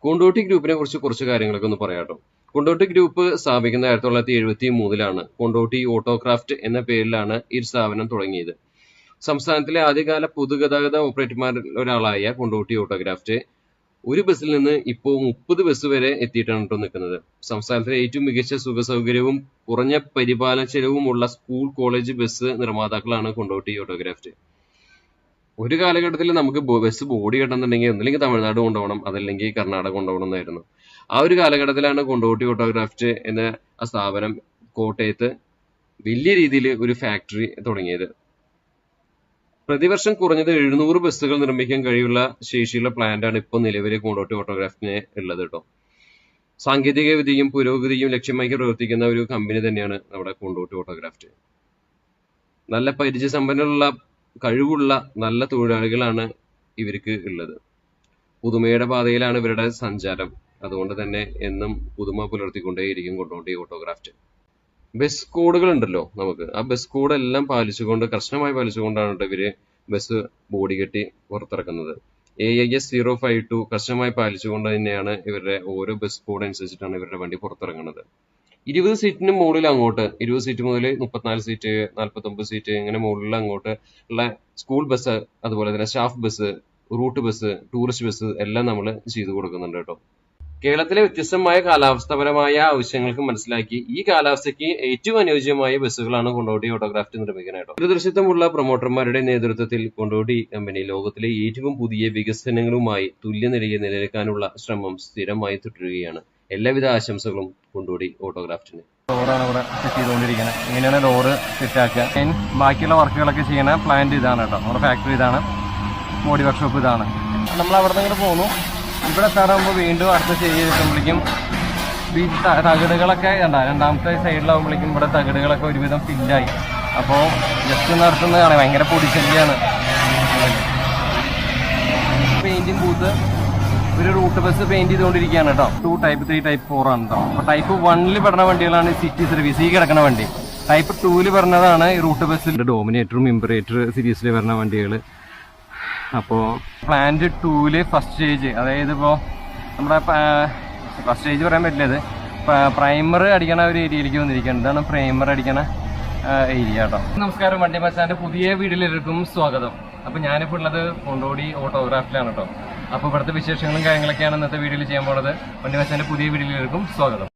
കൊണ്ടോട്ടി ഗ്രൂപ്പിനെ കുറിച്ച് കുറച്ച് കാര്യങ്ങളൊക്കെ ഒന്ന് പറയാട്ടോ. കൊണ്ടോട്ടി ഗ്രൂപ്പ് സ്ഥാപിക്കുന്ന 1973 കൊണ്ടോട്ടി ഓട്ടോക്രാഫ്റ്റ് എന്ന പേരിലാണ് ഈ സ്ഥാപനം തുടങ്ങിയത്. സംസ്ഥാനത്തിലെ ആദ്യകാല പൊതുഗതാഗത ഓപ്പറേറ്റർമാരിൽ ഒരാളായ കൊണ്ടോട്ടി ഓട്ടോക്രാഫ്റ്റ് ഒരു ബസ്സിൽ നിന്ന് ഇപ്പോൾ 30 ബസ് വരെ എത്തിയിട്ടാണ് നിൽക്കുന്നത്. സംസ്ഥാനത്തിലെ ഏറ്റവും മികച്ച സുഖസൗകര്യവും കുറഞ്ഞ പരിപാലന ചെലവുമുള്ള സ്കൂൾ കോളേജ് ബസ് നിർമ്മാതാക്കളാണ് കൊണ്ടോട്ടി ഓട്ടോക്രാഫ്റ്റ്. ഒരു കാലഘട്ടത്തിൽ നമുക്ക് ബസ് ബോഡി കെട്ടുന്നുണ്ടെങ്കിൽ ഒന്നില്ലെങ്കിൽ തമിഴ്നാട് കൊണ്ടുപോകണം, അതല്ലെങ്കിൽ കർണാടക കൊണ്ടുപോകണം എന്നായിരുന്നു. ആ ഒരു കാലഘട്ടത്തിലാണ് കൊണ്ടോട്ടി ഓട്ടോക്രാഫ്റ്റ് എന്ന ആ സ്ഥാപനം കോട്ടയത്ത് വലിയ രീതിയിൽ ഒരു ഫാക്ടറി തുടങ്ങിയത്. പ്രതിവർഷം കുറഞ്ഞത് 700 ബസ്സുകൾ നിർമ്മിക്കാൻ കഴിയുള്ള ശേഷിയുള്ള പ്ലാന്റാണ് ഇപ്പോൾ നിലവിലെ കൊണ്ടോട്ടി ഓട്ടോക്രാഫ്റ്റിന് ഉള്ളത് കേട്ടോ. സാങ്കേതിക വിദ്യയും പുരോഗതിയും ലക്ഷ്യമാക്കി പ്രവർത്തിക്കുന്ന ഒരു കമ്പനി തന്നെയാണ് നമ്മുടെ കൊണ്ടോട്ടി ഓട്ടോക്രാഫ്റ്റ്. നല്ല പരിചയസമ്പന്നുള്ള കഴിവുള്ള നല്ല തൊഴിലാളികളാണ് ഇവർക്ക് ഉള്ളത്. പുതുമയുടെ പാതയിലാണ് ഇവരുടെ സഞ്ചാരം. അതുകൊണ്ട് തന്നെ എന്നും പുതുമ പുലർത്തിക്കൊണ്ടേയിരിക്കും കൊണ്ടോട്ടി ഓട്ടോക്രാഫ്റ്റ്. ബസ് കോഡുകൾ ഉണ്ടല്ലോ നമുക്ക്, ആ ബസ് കോഡ് എല്ലാം പാലിച്ചുകൊണ്ട് കർശനമായി പാലിച്ചുകൊണ്ടാണ് ഇവര് ബസ് ബോഡി കെട്ടി പുറത്തിറക്കുന്നത്. AIS 052 കർശനമായി പാലിച്ചുകൊണ്ട് തന്നെയാണ് ഇവരുടെ ഓരോ ബസ് കോഡ് അനുസരിച്ചിട്ടാണ് ഇവരുടെ വണ്ടി പുറത്തിറങ്ങുന്നത്. 20 സീറ്റിന് മുകളിൽ അങ്ങോട്ട് 20 സീറ്റ് മുതൽ 34 സീറ്റ് 49 സീറ്റ് ഇങ്ങനെ മുകളിൽ അങ്ങോട്ട് ഉള്ള സ്കൂൾ ബസ്, അതുപോലെ തന്നെ staff bus, root bus, tourist bus എല്ലാം നമ്മൾ ചെയ്തു കൊടുക്കുന്നുണ്ട് കേട്ടോ. കേരളത്തിലെ വ്യത്യസ്തമായ കാലാവസ്ഥാപരമായ ആവശ്യങ്ങൾക്ക് മനസ്സിലാക്കി ഈ കാലാവസ്ഥയ്ക്ക് ഏറ്റവും അനുയോജ്യമായ ബസ്സുകളാണ് കൊണ്ടോട്ടി ഓട്ടോക്രാഫ്റ്റ് നിർമ്മിക്കുന്നത് കേട്ടോ. ദൂരദർശിത്വമുള്ള പ്രൊമോട്ടർമാരുടെ നേതൃത്വത്തിൽ കൊണ്ടോട്ടി കമ്പനി ലോകത്തിലെ ഏറ്റവും പുതിയ വികസനങ്ങളുമായി തുല്യനിലയിൽ നിലനിൽക്കാനുള്ള ശ്രമം സ്ഥിരമായി തുടരുകയാണ്. എല്ലാവിധ ആശംസകളും കൊണ്ടോട്ടി ഓട്ടോക്രാഫ്റ്റിന്. ഡോറാണ് ഇവിടെ സെറ്റ് ചെയ്തുകൊണ്ടിരിക്കുന്നത്. ഇങ്ങനെയാണ് ഡോറ് സെറ്റാക്കുക. ബാക്കിയുള്ള വർക്കുകളൊക്കെ ചെയ്യണ പ്ലാന്റ് ഇതാണ് കേട്ടോ. നമ്മുടെ ഫാക്ടറി ഇതാണ്, ബോഡി വർക്ക്ഷോപ്പ് ഇതാണ്. നമ്മൾ അവിടെ നിന്ന് ഇങ്ങോട്ട് പോകുന്നു. ഇവിടെ എത്താറാകുമ്പോൾ വീണ്ടും അടുത്ത സ്റ്റേജ് എത്തുമ്പോഴേക്കും ഈ തകിടുകളൊക്കെ രണ്ടാമത്തെ സൈഡിലാകുമ്പോഴേക്കും ഇവിടെ തകിടുകളൊക്കെ ഒരുവിധം ഫില്ലായി. അപ്പോൾ ജസ്റ്റ് നടത്തുന്നതാണ്, ഭയങ്കര പൊടിശല്യാണ്. പെയിന്റിങ് ബൂത്ത് ഒരു റൂട്ട് ബസ് പെയിന്റ് ചെയ്തുകൊണ്ടിരിക്കുകയാണ് കേട്ടോ. 2 ടൈപ്പ് 3 ടൈപ്പ് 4 ആണ് കേട്ടോ. അപ്പോൾ ടൈപ്പ് 1 പെടുന്ന വണ്ടികളാണ് സിറ്റി സർവീസ് ഈ കിടക്കുന്ന വണ്ടി. ടൈപ്പ് 2 പറഞ്ഞതാണ് ഈ റൂട്ട് ബസ്സിൽ ഡോമിനേറ്ററും ഇംപറേറ്റർ സീരീസിൽ വരുന്ന വണ്ടികൾ. അപ്പോൾ പ്ലാന്റ് 2 ഫസ്റ്റ് സ്റ്റേജ്, അതായത് ഇപ്പോൾ നമ്മുടെ ഫസ്റ്റ് സ്റ്റേജ് പറയാൻ പറ്റില്ല, ഇത് പ്രൈമർ അടിക്കണ ഒരു ഏരിയയിലേക്ക് വന്നിരിക്കുകയാണ്. ഇതാണ് പ്രൈമർ അടിക്കണ ഏരിയ കേട്ടോ. നമസ്കാരം, വണ്ടി മച്ചാൻ്റെ പുതിയ വീഡിയോയിലേക്കും സ്വാഗതം. അപ്പോൾ ഞാനിപ്പോൾ ഉള്ളത് കൊണ്ടോട്ടി ഓട്ടോഗ്രാഫിലാണ് കേട്ടോ. അപ്പോൾ ഇവിടുത്തെ വിശേഷങ്ങളും കാര്യങ്ങളൊക്കെയാണ് ഇന്നത്തെ വീഡിയോയിൽ ചെയ്യാൻ പോകുന്നത്. വണ്ടി മച്ചാൻ്റെ പുതിയ വീഡിയോയിലേക്കും സ്വാഗതം.